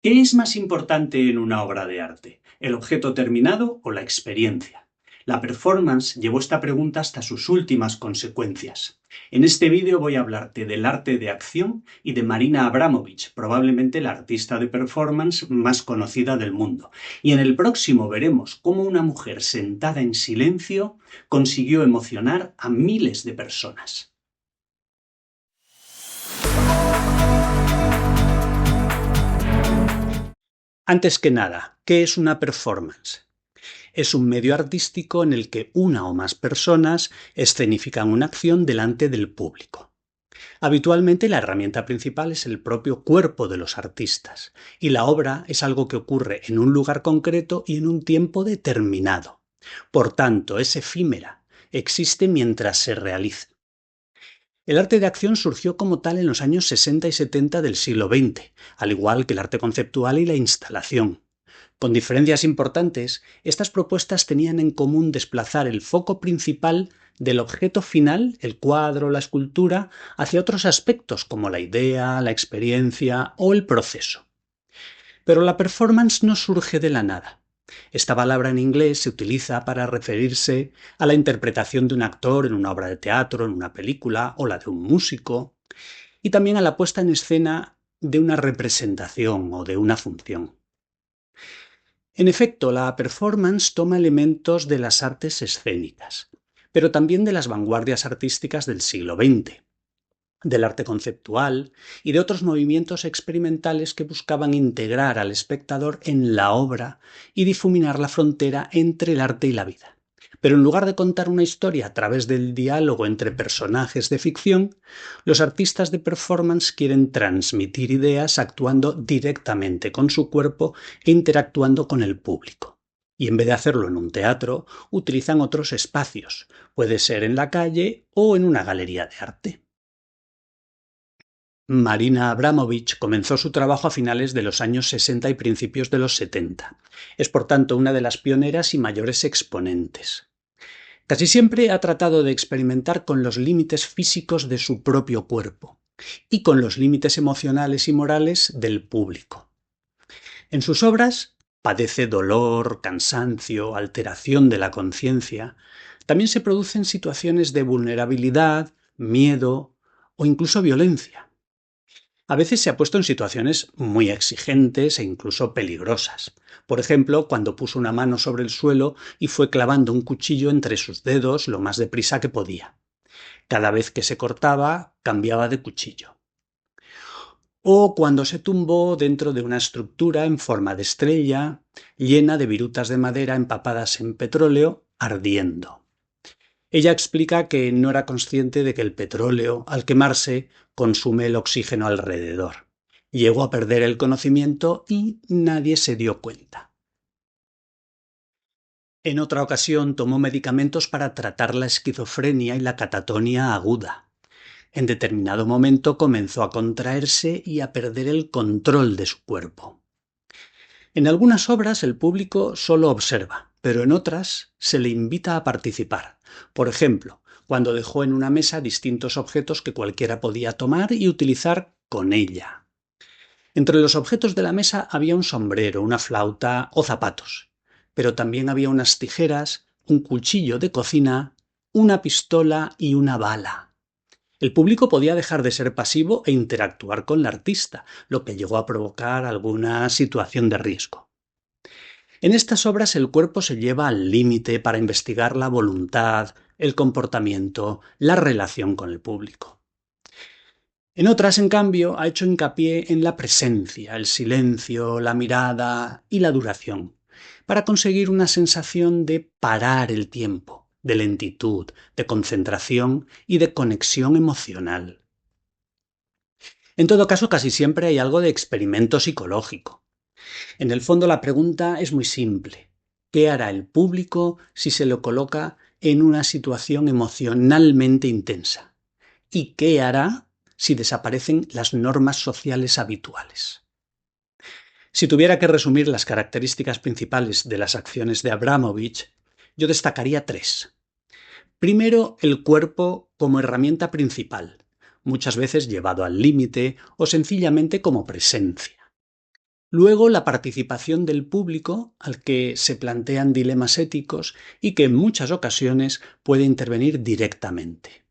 ¿Qué es más importante en una obra de arte? ¿El objeto terminado o la experiencia? La performance llevó esta pregunta hasta sus últimas consecuencias. En este vídeo voy a hablarte del arte de acción y de Marina Abramović, probablemente la artista de performance más conocida del mundo. Y en el próximo veremos cómo una mujer sentada en silencio consiguió emocionar a miles de personas. Antes que nada, ¿qué es una performance? Es un medio artístico en el que una o más personas escenifican una acción delante del público. Habitualmente la herramienta principal es el propio cuerpo de los artistas, y la obra es algo que ocurre en un lugar concreto y en un tiempo determinado. Por tanto, es efímera, existe mientras se realiza. El arte de acción surgió como tal en los años 60 y 70 del siglo XX, al igual que el arte conceptual y la instalación. Con diferencias importantes, estas propuestas tenían en común desplazar el foco principal del objeto final, el cuadro, la escultura, hacia otros aspectos como la idea, la experiencia o el proceso. Pero la performance no surge de la nada. Esta palabra en inglés se utiliza para referirse a la interpretación de un actor en una obra de teatro, en una película o la de un músico, y también a la puesta en escena de una representación o de una función. En efecto, la performance toma elementos de las artes escénicas, pero también de las vanguardias artísticas del siglo XX, del arte conceptual y de otros movimientos experimentales que buscaban integrar al espectador en la obra y difuminar la frontera entre el arte y la vida. Pero en lugar de contar una historia a través del diálogo entre personajes de ficción, los artistas de performance quieren transmitir ideas actuando directamente con su cuerpo e interactuando con el público. Y en vez de hacerlo en un teatro, utilizan otros espacios, puede ser en la calle o en una galería de arte. Marina Abramović comenzó su trabajo a finales de los años 60 y principios de los 70. Es por tanto una de las pioneras y mayores exponentes. Casi siempre ha tratado de experimentar con los límites físicos de su propio cuerpo y con los límites emocionales y morales del público. En sus obras padece dolor, cansancio, alteración de la conciencia. También se producen situaciones de vulnerabilidad, miedo o incluso violencia. A veces se ha puesto en situaciones muy exigentes e incluso peligrosas. Por ejemplo, cuando puso una mano sobre el suelo y fue clavando un cuchillo entre sus dedos lo más deprisa que podía. Cada vez que se cortaba, cambiaba de cuchillo. O cuando se tumbó dentro de una estructura en forma de estrella, llena de virutas de madera empapadas en petróleo, ardiendo. Ella explica que no era consciente de que el petróleo, al quemarse, consume el oxígeno alrededor. Llegó a perder el conocimiento y nadie se dio cuenta. En otra ocasión tomó medicamentos para tratar la esquizofrenia y la catatonia aguda. En determinado momento comenzó a contraerse y a perder el control de su cuerpo. En algunas obras el público solo observa, pero en otras se le invita a participar. Por ejemplo, cuando dejó en una mesa distintos objetos que cualquiera podía tomar y utilizar con ella. Entre los objetos de la mesa había un sombrero, una flauta o zapatos, pero también había unas tijeras, un cuchillo de cocina, una pistola y una bala. El público podía dejar de ser pasivo e interactuar con la artista, lo que llegó a provocar alguna situación de riesgo. En estas obras el cuerpo se lleva al límite para investigar la voluntad, el comportamiento, la relación con el público. En otras, en cambio, ha hecho hincapié en la presencia, el silencio, la mirada y la duración, para conseguir una sensación de parar el tiempo, de lentitud, de concentración y de conexión emocional. En todo caso, casi siempre hay algo de experimento psicológico. En el fondo la pregunta es muy simple. ¿Qué hará el público si se lo coloca en una situación emocionalmente intensa? ¿Y qué hará si desaparecen las normas sociales habituales? Si tuviera que resumir las características principales de las acciones de Abramović, yo destacaría tres. Primero, el cuerpo como herramienta principal, muchas veces llevado al límite o sencillamente como presencia. Luego, la participación del público, al que se plantean dilemas éticos y que en muchas ocasiones puede intervenir directamente.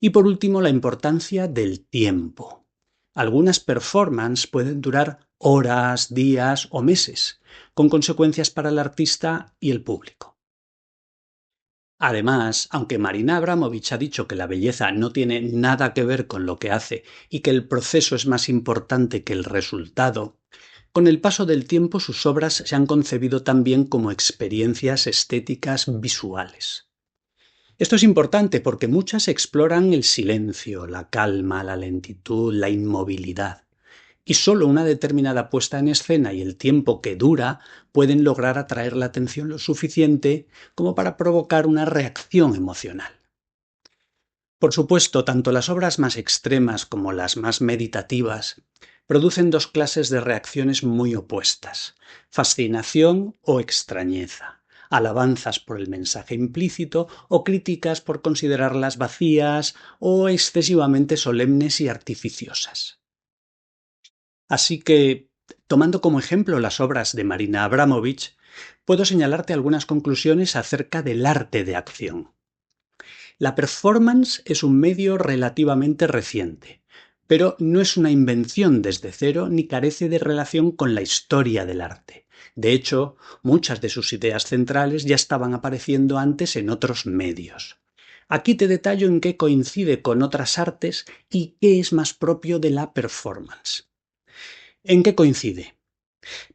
Y por último, la importancia del tiempo. Algunas performances pueden durar horas, días o meses, con consecuencias para el artista y el público. Además, aunque Marina Abramovich ha dicho que la belleza no tiene nada que ver con lo que hace y que el proceso es más importante que el resultado, con el paso del tiempo sus obras se han concebido también como experiencias estéticas visuales. Esto es importante porque muchas exploran el silencio, la calma, la lentitud, la inmovilidad. Y solo una determinada puesta en escena y el tiempo que dura pueden lograr atraer la atención lo suficiente como para provocar una reacción emocional. Por supuesto, tanto las obras más extremas como las más meditativas producen dos clases de reacciones muy opuestas: fascinación o extrañeza, alabanzas por el mensaje implícito o críticas por considerarlas vacías o excesivamente solemnes y artificiosas. Así que, tomando como ejemplo las obras de Marina Abramovich, puedo señalarte algunas conclusiones acerca del arte de acción. La performance es un medio relativamente reciente, pero no es una invención desde cero ni carece de relación con la historia del arte. De hecho, muchas de sus ideas centrales ya estaban apareciendo antes en otros medios. Aquí te detallo en qué coincide con otras artes y qué es más propio de la performance. ¿En qué coincide?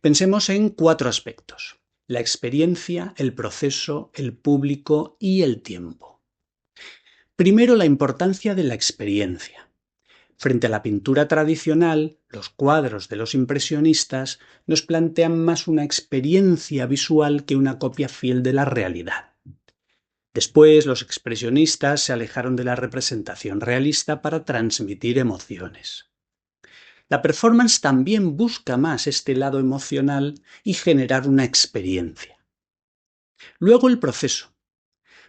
Pensemos en 4 aspectos: la experiencia, el proceso, el público y el tiempo. Primero, la importancia de la experiencia. Frente a la pintura tradicional, los cuadros de los impresionistas nos plantean más una experiencia visual que una copia fiel de la realidad. Después, los expresionistas se alejaron de la representación realista para transmitir emociones. La performance también busca más este lado emocional y generar una experiencia. Luego, el proceso.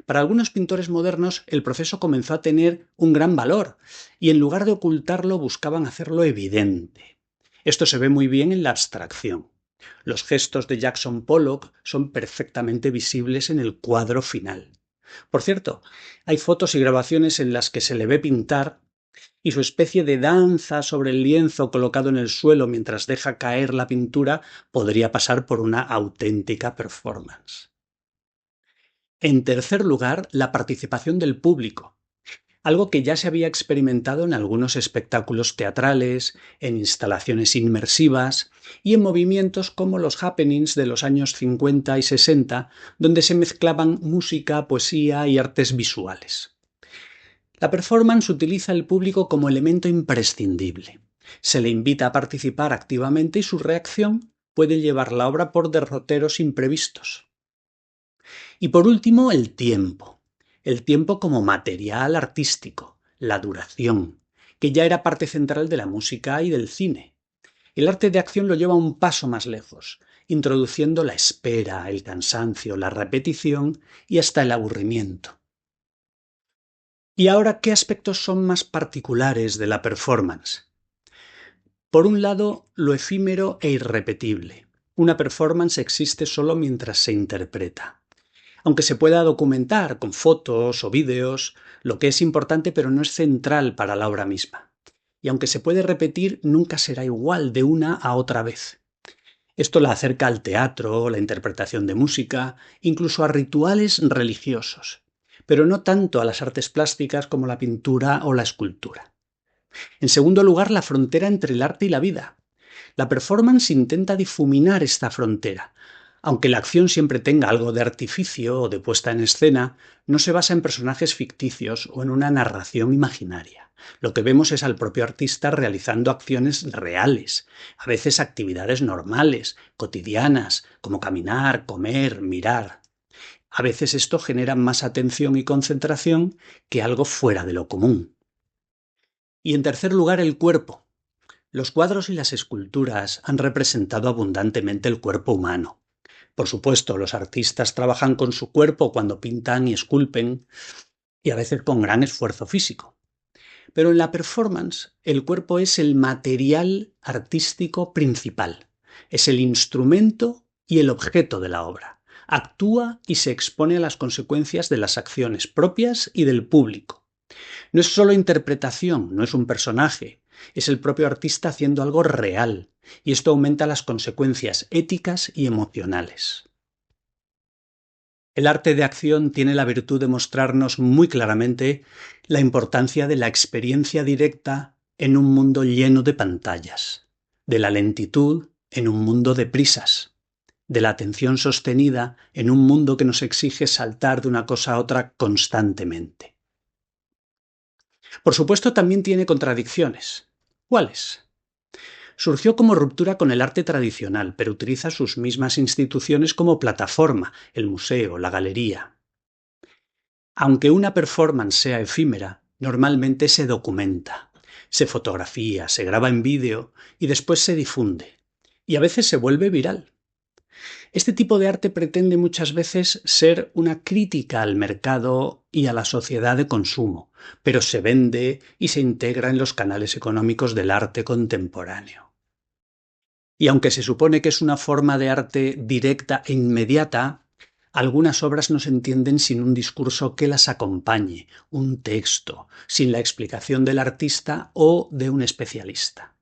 Para algunos pintores modernos, el proceso comenzó a tener un gran valor y en lugar de ocultarlo buscaban hacerlo evidente. Esto se ve muy bien en la abstracción. Los gestos de Jackson Pollock son perfectamente visibles en el cuadro final. Por cierto, hay fotos y grabaciones en las que se le ve pintar y su especie de danza sobre el lienzo colocado en el suelo mientras deja caer la pintura podría pasar por una auténtica performance. En tercer lugar, la participación del público, algo que ya se había experimentado en algunos espectáculos teatrales, en instalaciones inmersivas y en movimientos como los happenings de los años 50 y 60, donde se mezclaban música, poesía y artes visuales. La performance utiliza el público como elemento imprescindible. Se le invita a participar activamente y su reacción puede llevar la obra por derroteros imprevistos. Y por último, el tiempo. El tiempo como material artístico, la duración, que ya era parte central de la música y del cine. El arte de acción lo lleva un paso más lejos, introduciendo la espera, el cansancio, la repetición y hasta el aburrimiento. ¿Y ahora qué aspectos son más particulares de la performance? Por un lado, lo efímero e irrepetible. Una performance existe solo mientras se interpreta. Aunque se pueda documentar con fotos o vídeos, lo que es importante pero no es central para la obra misma. Y aunque se puede repetir, nunca será igual de una a otra vez. Esto la acerca al teatro, la interpretación de música, incluso a rituales religiosos, pero no tanto a las artes plásticas como la pintura o la escultura. En segundo lugar, la frontera entre el arte y la vida. La performance intenta difuminar esta frontera. Aunque la acción siempre tenga algo de artificio o de puesta en escena, no se basa en personajes ficticios o en una narración imaginaria. Lo que vemos es al propio artista realizando acciones reales, a veces actividades normales, cotidianas, como caminar, comer, mirar. A veces esto genera más atención y concentración que algo fuera de lo común. Y en tercer lugar, el cuerpo. Los cuadros y las esculturas han representado abundantemente el cuerpo humano. Por supuesto, los artistas trabajan con su cuerpo cuando pintan y esculpen, y a veces con gran esfuerzo físico. Pero en la performance, el cuerpo es el material artístico principal. Es el instrumento y el objeto de la obra. Actúa y se expone a las consecuencias de las acciones propias y del público. No es solo interpretación, no es un personaje, es el propio artista haciendo algo real, y esto aumenta las consecuencias éticas y emocionales. El arte de acción tiene la virtud de mostrarnos muy claramente la importancia de la experiencia directa en un mundo lleno de pantallas, de la lentitud en un mundo de prisas, de la atención sostenida en un mundo que nos exige saltar de una cosa a otra constantemente. Por supuesto, también tiene contradicciones. ¿Cuáles? Surgió como ruptura con el arte tradicional, pero utiliza sus mismas instituciones como plataforma, el museo, la galería. Aunque una performance sea efímera, normalmente se documenta, se fotografía, se graba en vídeo y después se difunde. Y a veces se vuelve viral. Este tipo de arte pretende muchas veces ser una crítica al mercado y a la sociedad de consumo, pero se vende y se integra en los canales económicos del arte contemporáneo. Y aunque se supone que es una forma de arte directa e inmediata, algunas obras no se entienden sin un discurso que las acompañe, un texto, sin la explicación del artista o de un especialista.